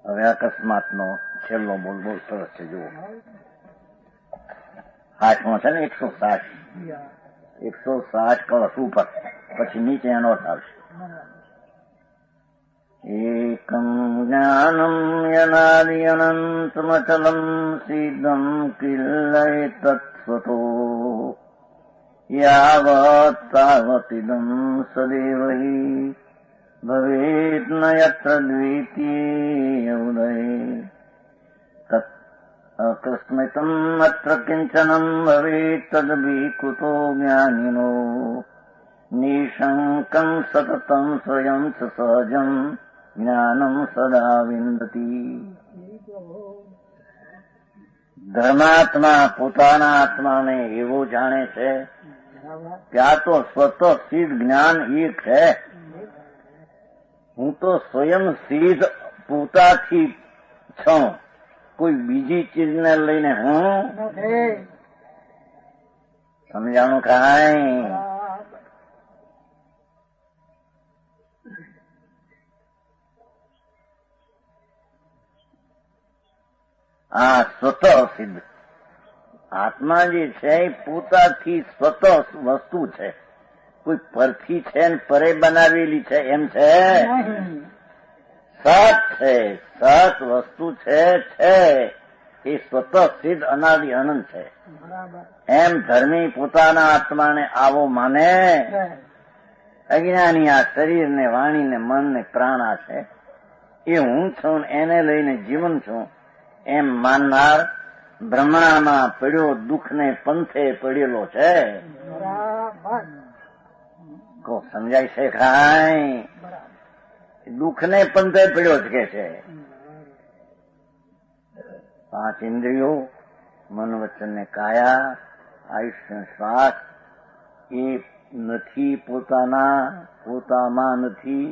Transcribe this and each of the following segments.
હવે અકસ્માતનો છેલ્લો બોલ બહુ સરસ છે. જુઓ, 8મો છે ને, 160 કળશ ઉપર, પછી નીચે નોટ આવશે. એકમ જ્ઞાનમ યનાદિ અનંતમચલમ સિદ્ધમ કિલ્લય તત્સ્વતો યાવત તાવતિદમ સદેવ હિ ભવેત ન યત્ર દ્વિતીય ઉદય તત અકસ્મિતમ અત્ર કિંચનમ ભવેત તદભી કુતો જ્ઞાનિનો નિશંકં સતતં સ્વયં ચ સહજં જ્ઞાનમ સદા વિંદતી. ધર્માત્મા પોતાના આત્માને એવો જાણે છે કે આ તો સ્વતઃ સિદ્ધ જ્ઞાન એક છે. હું તો સ્વયં સિદ્ધ પોતાથી છું, કોઈ બીજી ચીજને લઈને હું સમજાણું કાંઈ. આ સ્વતઃ સિદ્ધ આત્મા જે છે એ પોતાથી સ્વતઃ વસ્તુ છે, કોઈ પરથી છે ને પરે બનાવેલી છે એમ છે. સત છે, સત વસ્તુ છે એ સ્વતઃ સિદ્ધ અનાદિ અનંત છે. એમ ધર્મી પોતાના આત્માને આવો માને. અજ્ઞાની આ શરીરને, વાણીને, મનને, પ્રાણ આ છે એ હું છું, એને લઈને જીવન છું એમ માનનાર ભ્રમણામાં પડ્યો દુઃખને પંથે પડેલો છે. કો સમજાય છે કાંઈ? દુઃખને પંથે પડ્યો જ કે છે. 5 ઇન્દ્રિયો, મન, વચન ને કાયા, આયુષ્ય, શ્વાસ એ નથી પોતામાં નથી,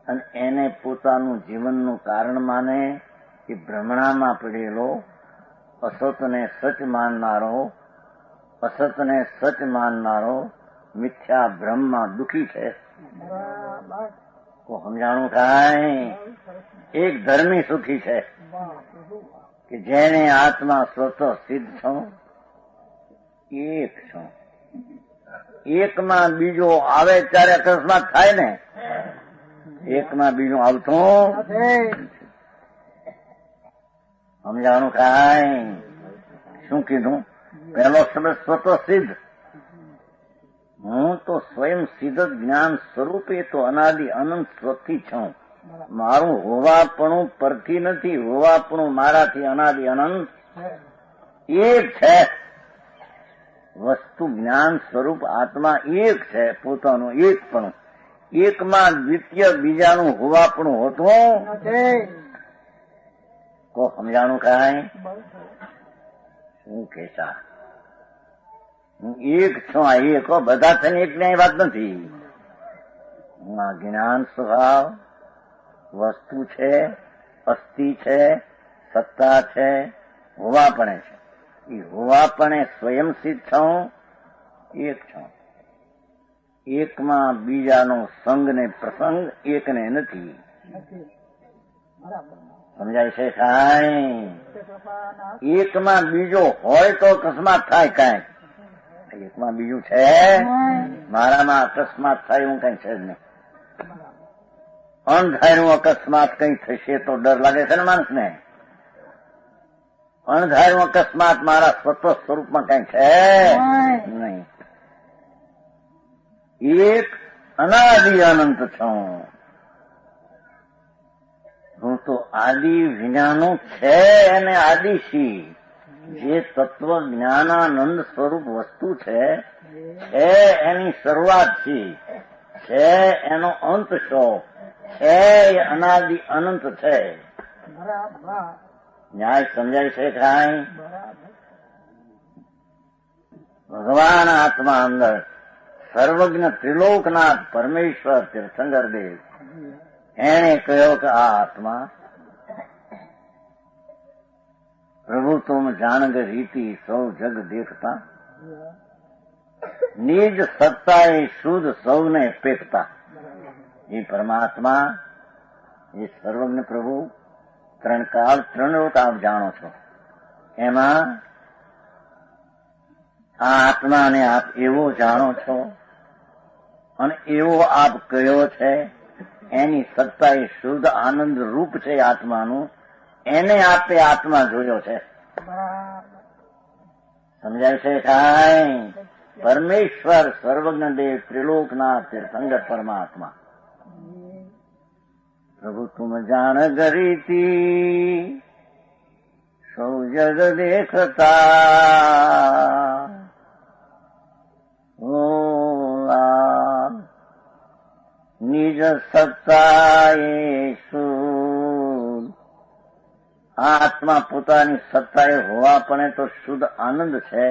અને એને પોતાનું જીવનનું કારણ માને એ ભ્રમણામાં પડેલો અસતને સચ માનનારો મિથ્યા બ્રહ્મમાં દુઃખી છે. સમજાણું કાંઈ? એક ધર્મી સુખી છે કે જેને આત્મા સ્વતઃ સિદ્ધ છું, એક છું. એકમાં બીજો આવે ત્યારે અકસ્માત થાય ને, એકમાં બીજું આવતું સમજાણું કાંઈ? શું કીધું? પહેલો શબ્દ સ્વતઃ સિદ્ધ. હું તો સ્વયં સિદ્ધ જ્ઞાન સ્વરૂપે તો અનાદિ અનંત સ્વથી છું. મારું હોવાપણું પરથી નથી, હોવાપણું મારાથી અનાદિ અનંત એક છે. વસ્તુ જ્ઞાન સ્વરૂપ આત્મા એક છે, પોતાનું એકપણું. એકમાં દ્વિતીય બીજાનું હોવાપણું હોતું કો સમજાણું કાંઈ? શું કહેતા? હું એક છું, આ એક બધા થઈને એકની વાત નથી. હું આ જ્ઞાન સ્વભાવ વસ્તુ છે, અસ્થિ છે, સત્તા છે, હોવાપણે છે. એ હોવાપણે સ્વયં સિદ્ધ છું, એક છું. એકમાં બીજાનો સંગ ને પ્રસંગ એકને નથી. સમજાય છે કાંઈ? એકમાં બીજો હોય તો અકસ્માત થાય કાંઈ. એકમાં બીજું છે? મારામાં અકસ્માત થાય એવું કઈ છે જ નહીં. અણધાર્યું અકસ્માત કઈ થશે તો ડર લાગે છે ને માણસને. અણધાર્યું અકસ્માત મારા સ્વતઃ સ્વરૂપમાં કઈ છે નહીં. એક અનાદિ અનંત છું. હું તો આદિ વિનાનું છે અને આદિશી જે તત્વ જ્ઞાનાનંદ સ્વરૂપ વસ્તુ છે એની શરૂઆત છે એનો અંત શો છે, એ અનાદિ અનંત છે. ન્યાય સમજાય છે કાંઈ? ભગવાન આત્મા અંદર સર્વજ્ઞ ત્રિલોકનાથ પરમેશ્વર તીર્થંકર દેવ એને કહ્યો કે આ આત્મા પ્રભુ તુમ જાણગ રીતિ સૌ જગ દેખતા, નિજ સત્તા એ શુદ્ધ સૌને પેખતા. એ પરમાત્મા, એ સર્વજ્ઞ પ્રભુ ત્રણ કાળ, ત્રણ લોક આપ જાણો છો. એમાં આ આત્માને આપ એવો જાણો છો અને એવો આપ કયો છે. એની સત્તા એ શુદ્ધ આનંદ રૂપ છે આત્માનું. એને આપે આત્મા જોયો છે. સમજાય છે કાંઈ? પરમેશ્વર સર્વજ્ઞ દેવ ત્રિલોકનાથ તીર્થંકર પરમાત્મા. પ્રભુ તુમ જાણ ગરીતી સૌ જગ દેખતા નિજ સત્તા એ શુદ્ધ. આત્મા પોતાની સત્તાએ હોવા પણ તો શુદ્ધ આનંદ છે.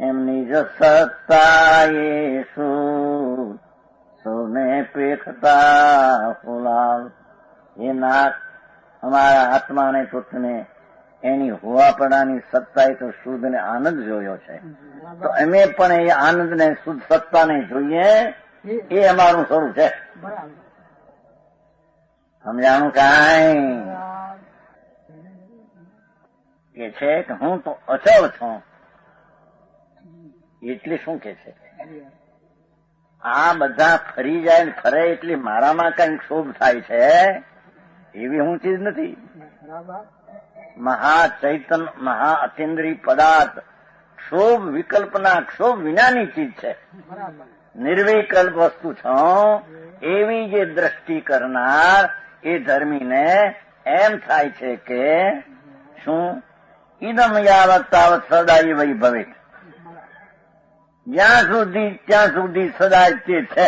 એમ નિજ સત્તા એ શુદ્ધ સૌને પેખતા ફુલાલ. એ નાથ અમારા આત્માને પુત્રને એની હોવાપણાની સત્તાએ તો શુદ્ધ ને આનંદ જોયો છે. તો અમે પણ એ આનંદ ને શુદ્ધ સત્તાને જોઈએ. એ અમારું સ્વરૂપ છે. સમજાણું કાંઈ? કે છે કે હું તો અચળ છું. એટલે શું કે છે? આ બધા ફરી જાય ને ફરે એટલે મારામાં કઈ ક્ષોભ થાય છે એવી હું ચીજ નથી. મહાચૈતન મહા અતિન્દ્રિય પદાર્થ ક્ષોભ વિકલ્પના ક્ષોભ વિનાની ચીજ છે. નિર્વિકલ્પ વસ્તુ છો. એવી જે દ્રષ્ટિ કરનાર એ ધર્મીને એમ થાય છે કે શું ઇદમ યાવત તાવત સદાય વૈ ભવે. જ્યાં સુધી ત્યાં સુધી સદાય તે છે.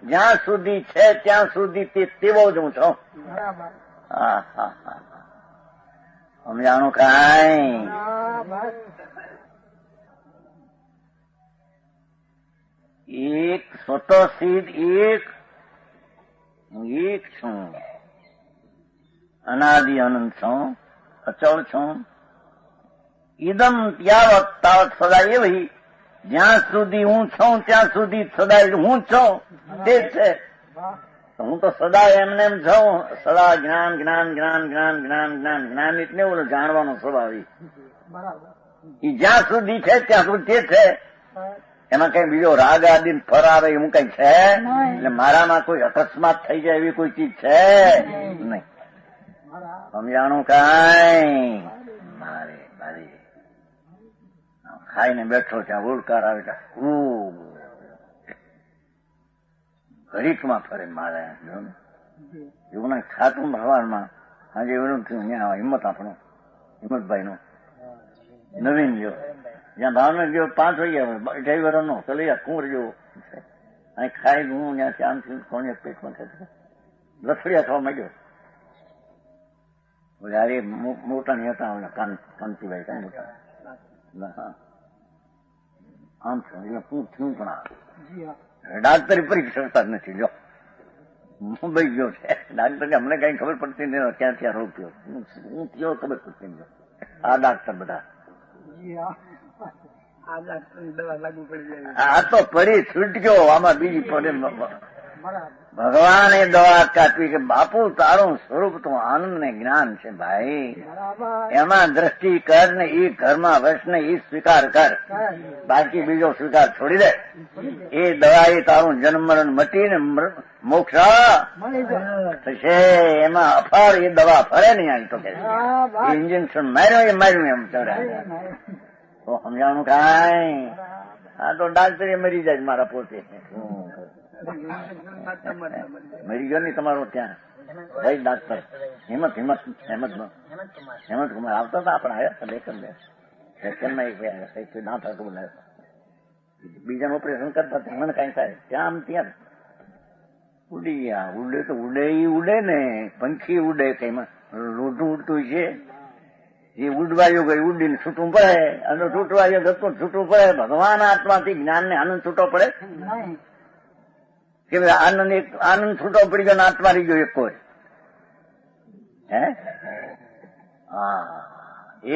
જ્યાં સુધી છે ત્યાં સુધી તે તેવો જ હું છું. સમજાણું કાંઈ? એક સ્વતઃસિદ્ધ એક છું. અનાદિ અનંત છું. અચળ છું. ઇદમ યાવત તાવત સદાય વહી. જ્યાં સુધી હું છું ત્યાં સુધી સદાય હું છું. તે છે. હું તો સદા એમને એમ છું. સદા જ્ઞાન જ્ઞાન જ્ઞાન જ્ઞાન જ્ઞાન જ્ઞાન જ્ઞાન એટલે ઓલો જાણવાનો સ્વભાવ. એ જ્યાં સુધી છે ત્યાં સુધી તે છે. એમાં કઈ બીજો રાગ આદિ ફર આવે એવું કઈ છે? એટલે મારામાં કોઈ અકસ્માત થઈ જાય એવી કોઈ ચીજ છે નહીં. સમજાણું કાંઈ? મારે મારી ખાઈને બેઠો ત્યાં ઉડકાર આવે ઘડીકમાં ફરે મારે એવું ના ખાતું ભગવાનમાં. આજે એવું થયું ત્યાં હિંમત આપણું હિંમતભાઈ નું નવીન ગયો જ્યાં ભાવનગર ગયો 5 વાગ્યા 28 વર્ષનો ચલી કુંવર જેવો અહીં ખાઈ હું ત્યાં શ્યામથી કોને પેટમાં લસડિયા થવા માંડ્યો. યારે મોટા નહીં હતા કાંતિભાઈ કાંઈ મોટા આમ છું એટલે હું થયું પણ ડાક્ટરી પરીક્ષા નથી. જો મુંબઈ ગયો છે ડાક્ટર અમને કઈ ખબર પડતી નહીં ક્યાં ત્યાં રોગ થયો. હું થયો ખબર પડતી નહીં. આ ડાક્ટર બધા આ તો પડી છૂટક્યો. આમાં બીજી પડે. ભગવાને દવા કાપી કે બાપુ તારું સ્વરૂપ તો આનંદ ને જ્ઞાન છે ભાઈ. એમાં દ્રષ્ટિ કર ને એ ઘરમાં વસ ને એ સ્વીકાર કર. બાકી બીજો સ્વીકાર છોડી દે. એ દવા એ તારું જન્મ મરણ મટીને મોક્ષ થશે. એમાં અફાર એ દવા ફરે નહીં. આવી તો કે ઇન્જેક્શન માર્યો એ માર્યું એમ ચડે તો સમજાણું કાંઈ? આ તો ડાક્ટરે મરી જાય મારા પોતે. મરી ગયો નહી તમારો ત્યાં ભાઈ ડાક્ટર હિંમત કુમાર આવતા હતા. આપણે આવ્યા ચેન્નાઈ ના થતું બોલાવ્યા. બીજાનું ઓપરેશન કરતા મને કઈ થાય ત્યાં આમ ત્યાં ઉડી ગયા. ઉડે તો ઉડે ને પંખી ઉડે કઈમાં રોટું ઉડતું છે. એ ઉડવાયો ગઈ ઉડીને છૂટવું પડે અને છૂટવાયો ગતું છૂટવું પડે. ભગવાન આત્માથી જ્ઞાન ને આનંદ છૂટો પડે કે આનંદ છૂટો પડી ગયો ને આત્મા રહી ગયો એક કોઈ. હે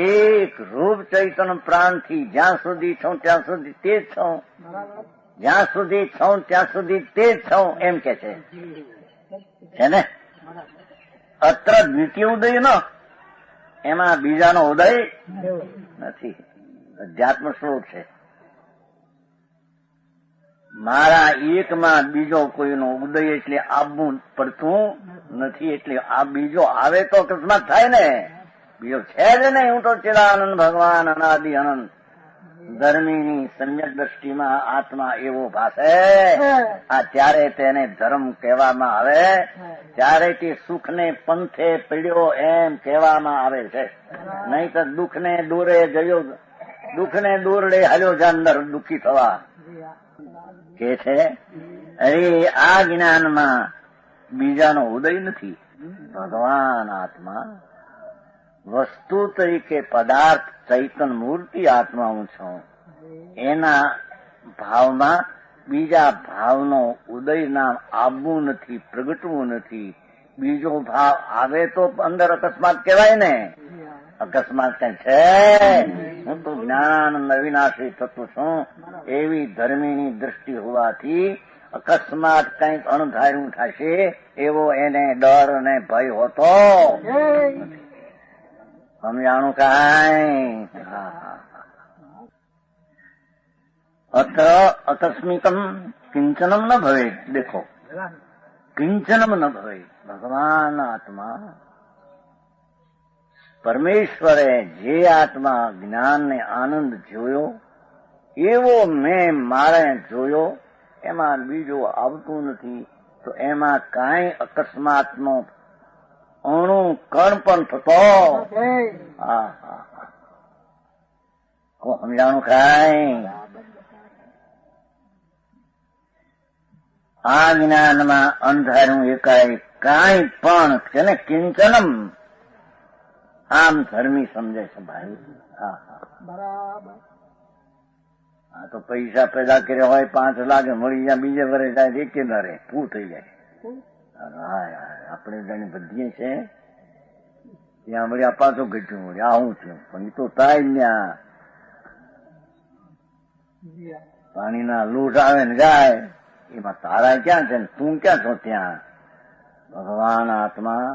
એક રૂપ ચૈતન પ્રાણ થી જ્યાં સુધી છું ત્યાં સુધી તે જ છું. જ્યાં સુધી છું ત્યાં સુધી તે જ છું એમ કે છે ને. અત્ર દ્વિતીય ઉદય ન, એમાં બીજાનો ઉદય નથી. અધ્યાત્મ શ્લોક છે. મારા એકમાં બીજો કોઈનો ઉદય એટલે આવવું પડતું નથી. એટલે આ બીજો આવે તો અકસ્માત થાય ને, બીજો છે જ નહીં. હું તો ચિદાનંદ ભગવાન અનાદિ અનંત. ધર્મીની સમ્યક દ્રષ્ટિમાં આત્મા એવો ભાસે, આ ત્યારે તેને ધર્મ કહેવામાં આવે, ત્યારે તે સુખને પંથે પીડ્યો એમ કહેવામાં આવે છે. નહીં તો દુઃખને દૂરે ગયો, દુઃખને દૂરડે હાલ્યો છે અંદર દુઃખી થવા કે છે. અરે આ જ્ઞાનમાં બીજાનો ઉદય નથી. ભગવાન આત્મા વસ્તુ તરીકે પદાર્થ ચૈતન મૂર્તિ આત્મા હું છું. એના ભાવમાં બીજા ભાવનો ઉદય નામ આવવું નથી, પ્રગટવું નથી. બીજો ભાવ આવે તો અંદર અકસ્માત કહેવાય ને. અકસ્માત કઈ છે? હું તો જ્ઞાનાનંદ અવિનાશી થતું છું એવી ધર્મીની દ્રષ્ટિ હોવાથી અકસ્માત કંઈક અણધાર્યું થશે એવો એને ડર અને ભય હોતો સમજાણું કાંઈ. અત્ર અકસ્મિકમ કિંચનમ ન ભવે. દેખો, કિંચનમ ન ભવે. ભગવાન આત્મા પરમેશ્વરે જે આત્મા જ્ઞાનને આનંદ જોયો એવો મેં મારે જોયો, એમાં બીજો આવતું નથી. તો એમાં કાંઈ અકસ્માતનો અણુ કણ પણ થતો સમજાણું કાંઈ. આ જ્ઞાનમાં અંધારું એકાએક કાંઈ પણ છે ને કિંચનમ આમ ધર્મી સમજે છે ભાઈ. બરાબર. હા તો પૈસા પેદા કર્યા હોય 5 લાખ મળી જાય, બીજે વરે જાય એકે ન રહે, પૂર થઈ જાય. આપણે જાણે બધીએ છે ત્યાં વળી આ પાછો ઘટ્યું મળી આવું થયું. પણ એ તો થાય ત્યાં પાણીના લૂંટ આવે ને જાય, એમાં તારા ક્યાં છે ને તું ક્યાં છો ત્યાં. ભગવાન આત્મા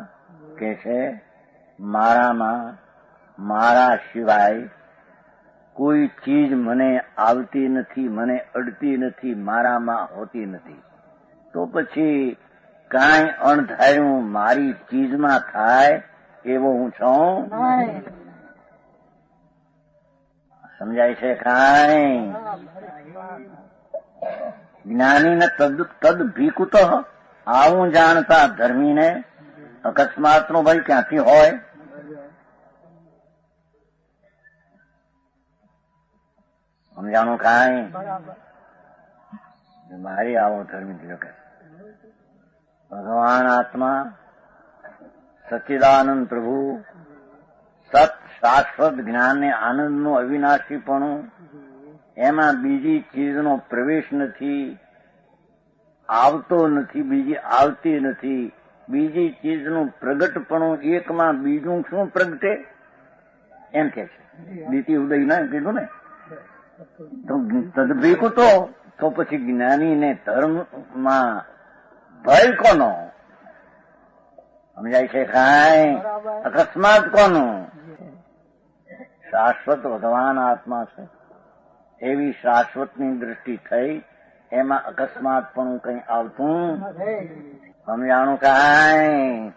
કે છે મારામાં મારા સિવાય કોઈ ચીજ મને આવતી નથી, મને અડતી નથી, મારામાં હોતી નથી. તો પછી કાંઈ અણધાર્યું મારી ચીજમાં થાય એવો હું છું? સમજાય છે કાંઈ? જ્ઞાનીને તદ ભીકુત. આવું જાણતા ધર્મીને અકસ્માતનો ભય ક્યાંથી હોય? સમજાણું કાંઈ? મારી આવો ધર્મી લોકો ભગવાન આત્મા સચ્ચિદાનંદ પ્રભુ સત શાશ્વત જ્ઞાનને આનંદનું અવિનાશીપણું, એમાં બીજી ચીજનો પ્રવેશ નથી, આવતો નથી, બીજી આવતી નથી. બીજી ચીજનું પ્રગટપણું એકમાં બીજું શું પ્રગટે એમ કે છે. દ્વિતીય ઉદય ના કીધું ને. તો તદભીકું તો પછી જ્ઞાનીને ધર્મમાં ભય કોનો? સમજાય છે કાંઈ? અકસ્માત કોનું? શાશ્વત ભગવાન આત્મા છે એવી શાશ્વતની દ્રષ્ટિ થઈ, એમાં અકસ્માત પણ કઈ આવતું સમજાણું કાંઈ?